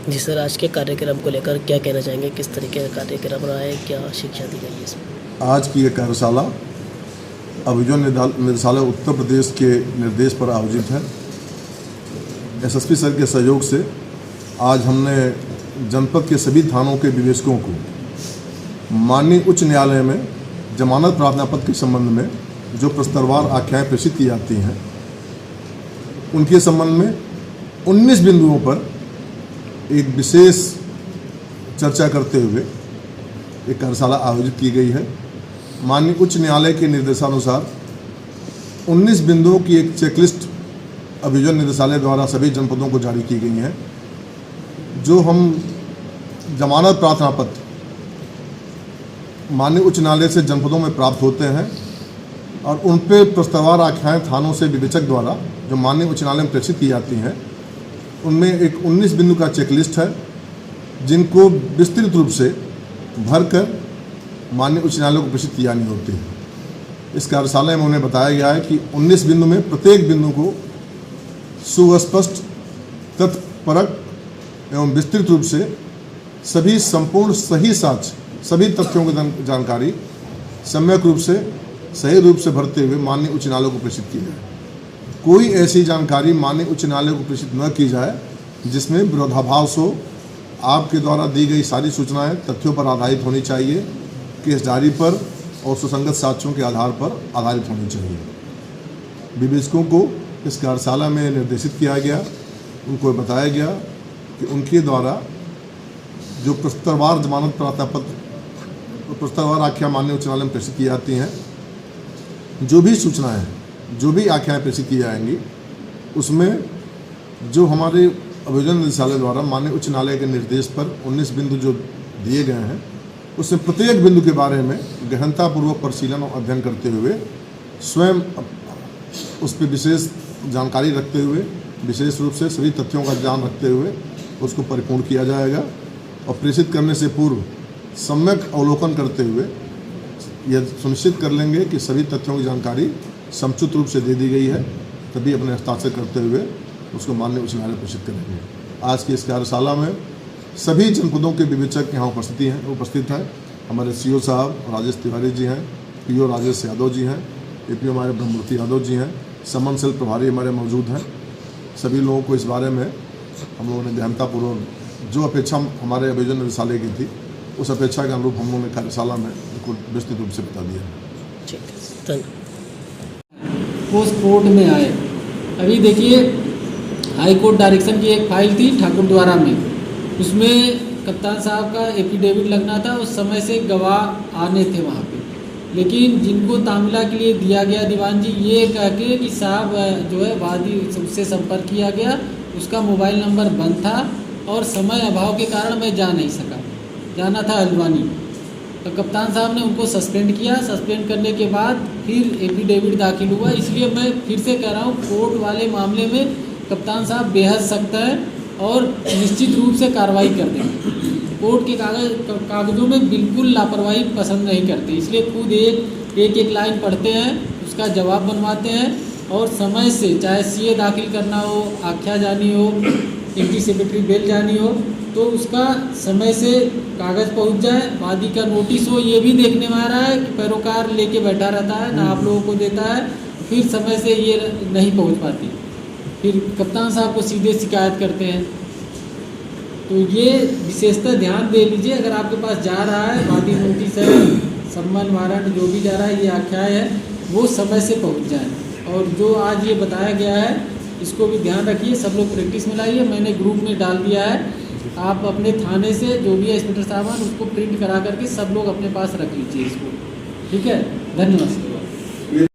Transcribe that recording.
जी sir, आज के कार्यक्रम को लेकर क्या कहना चाहेंगे? किस तरीके का कार्यक्रम रहा है? क्या शिक्षा दी गई है इसमें? आज की ये कार्यशाला अभियोजन निदेशालय उत्तर प्रदेश के निर्देश पर आयोजित है। एसएसपी सर के सहयोग से आज हमने जनपद के सभी थानों के विवेचकों को माननीय उच्च न्यायालय में जमानत प्रार्थना पत्र के संबंध में जो प्रस्तरवार आख्याएँ प्रेषित की जाती हैं उनके संबंध में 19 बिंदुओं पर एक विशेष चर्चा करते हुए एक कार्यशाला आयोजित की गई है। माननीय उच्च न्यायालय के निर्देशानुसार 19 बिंदुओं की एक चेकलिस्ट अभियोजन निदेशालय द्वारा सभी जनपदों को जारी की गई है। जो हम जमानत प्रार्थना पत्र माननीय उच्च न्यायालय से जनपदों में प्राप्त होते हैं और उन पर प्रस्तावार आख्याएँ थानों से विवेचक द्वारा जो माननीय उच्च न्यायालय में प्रेषित की जाती हैं उनमें एक 19 बिंदु का चेकलिस्ट है जिनको विस्तृत रूप से भरकर माननीय उच्च न्यायालय को प्रेषित की जानी होती है। इस कार्यशाला में उन्हें बताया गया है कि 19 बिंदु में प्रत्येक बिंदु को सुस्पष्ट, तथ्यपरक एवं विस्तृत रूप से सभी संपूर्ण सही साक्ष्य, सभी तथ्यों की जानकारी सम्यक रूप से सही रूप से भरते हुए माननीय उच्च न्यायालय को प्रेषित की जाए। कोई ऐसी जानकारी माननीय उच्च न्यायालय को प्रेषित न की जाए जिसमें विरोधाभास हो। आपके द्वारा दी गई सारी सूचनाएं तथ्यों पर आधारित होनी चाहिए, केस डायरी पर और सुसंगत साक्ष्यों के आधार पर आधारित होनी चाहिए। विवेचकों को इस कार्यशाला में निर्देशित किया गया, उनको बताया गया कि उनके द्वारा जो प्रस्तरवार जमानत प्रार्थना पत्र, प्रस्तरवार आख्या माननीय उच्च न्यायालय में प्रेषित की जाती हैं, जो भी सूचनाएं हैं, जो भी आख्याएँ प्रेषित की जाएंगी उसमें जो हमारे अभियोजन निदेशालय द्वारा माननीय उच्च न्यायालय के निर्देश पर 19 बिंदु जो दिए गए हैं उसमें प्रत्येक बिंदु के बारे में गहनतापूर्वक परिशीलन और अध्ययन करते हुए स्वयं उस पर विशेष जानकारी रखते हुए, विशेष रूप से सभी तथ्यों का ध्यान रखते हुए उसको परिपूर्ण किया जाएगा और प्रेषित करने से पूर्व सम्यक अवलोकन करते हुए यह सुनिश्चित कर लेंगे कि सभी तथ्यों की जानकारी समुचित रूप से दे दी गई है, तभी अपने हस्ताक्षर करते हुए उसको माननीय उच्च न्यायालय प्रेषित करेंगे। आज की इस कार्यशाला में सभी जनपदों के विवेचक यहाँ उपस्थित हैं। हमारे सीओ साहब राजेश तिवारी जी हैं, पीओ राजेश यादव जी हैं, एपीओ हमारे ब्रह्ममूर्ति यादव जी हैं, समन सेल प्रभारी हमारे मौजूद हैं। सभी लोगों को इस बारे में हम लोगों ने गहनतापूर्वक जो अपेक्षा हमारे अभियोजन निदेशालय की थी उस अपेक्षा के अनुरूप हम लोगों ने कार्यशाला में उनको विस्तृत रूप से बता दिया। ठीक है, धन्यवाद। उस कोर्ट में आए। अभी देखिए हाई कोर्ट डायरेक्शन की एक फाइल थी ठाकुर द्वारा में, उसमें कप्तान साहब का एफिडेविट लगना था। उस समय से गवाह आने थे वहाँ पे, लेकिन जिनको तामिला के लिए दिया गया दीवान जी ये कह के कि साहब जो है वादी उससे संपर्क किया गया, उसका मोबाइल नंबर बंद था और समय अभाव के कारण मैं जा नहीं सका, जाना था हल्द्वानी। तो कप्तान साहब ने उनको सस्पेंड किया। सस्पेंड करने के बाद फिर एफिडेविट दाखिल हुआ। इसलिए मैं फिर से कह रहा हूँ कोर्ट वाले मामले में कप्तान साहब बेहद सख्त है और निश्चित रूप से कार्रवाई कर देंगे। कोर्ट के कागज़ों में बिल्कुल लापरवाही पसंद नहीं करते, इसलिए खुद एक लाइन पढ़ते हैं, उसका जवाब बनवाते हैं और समय से, चाहे सीए दाखिल करना हो, आख्या जानी हो, एंटीसिपेटरी बेल जानी हो, तो उसका समय से कागज़ पहुंच जाए, वादी का नोटिस हो। ये भी देखने में आ रहा है कि पैरोकार लेके बैठा रहता है, ना आप लोगों को देता है, फिर समय से ये नहीं पहुंच पाती, फिर कप्तान साहब को सीधे शिकायत करते हैं। तो ये विशेषता ध्यान दे लीजिए, अगर आपके पास जा रहा है वादी नोटिस है, सम्मन वारंट जो भी जा रहा है, ये आख्याएँ है, वो समय से पहुँच जाए। और जो आज ये बताया गया है इसको भी ध्यान रखिए, सब लोग प्रैक्टिस में लाइए। मैंने ग्रुप में डाल दिया है, आप अपने थाने से जो भी है इंस्पेक्टर साहब उसको प्रिंट करा करके सब लोग अपने पास रख लीजिए इसको, ठीक है। धन्यवाद।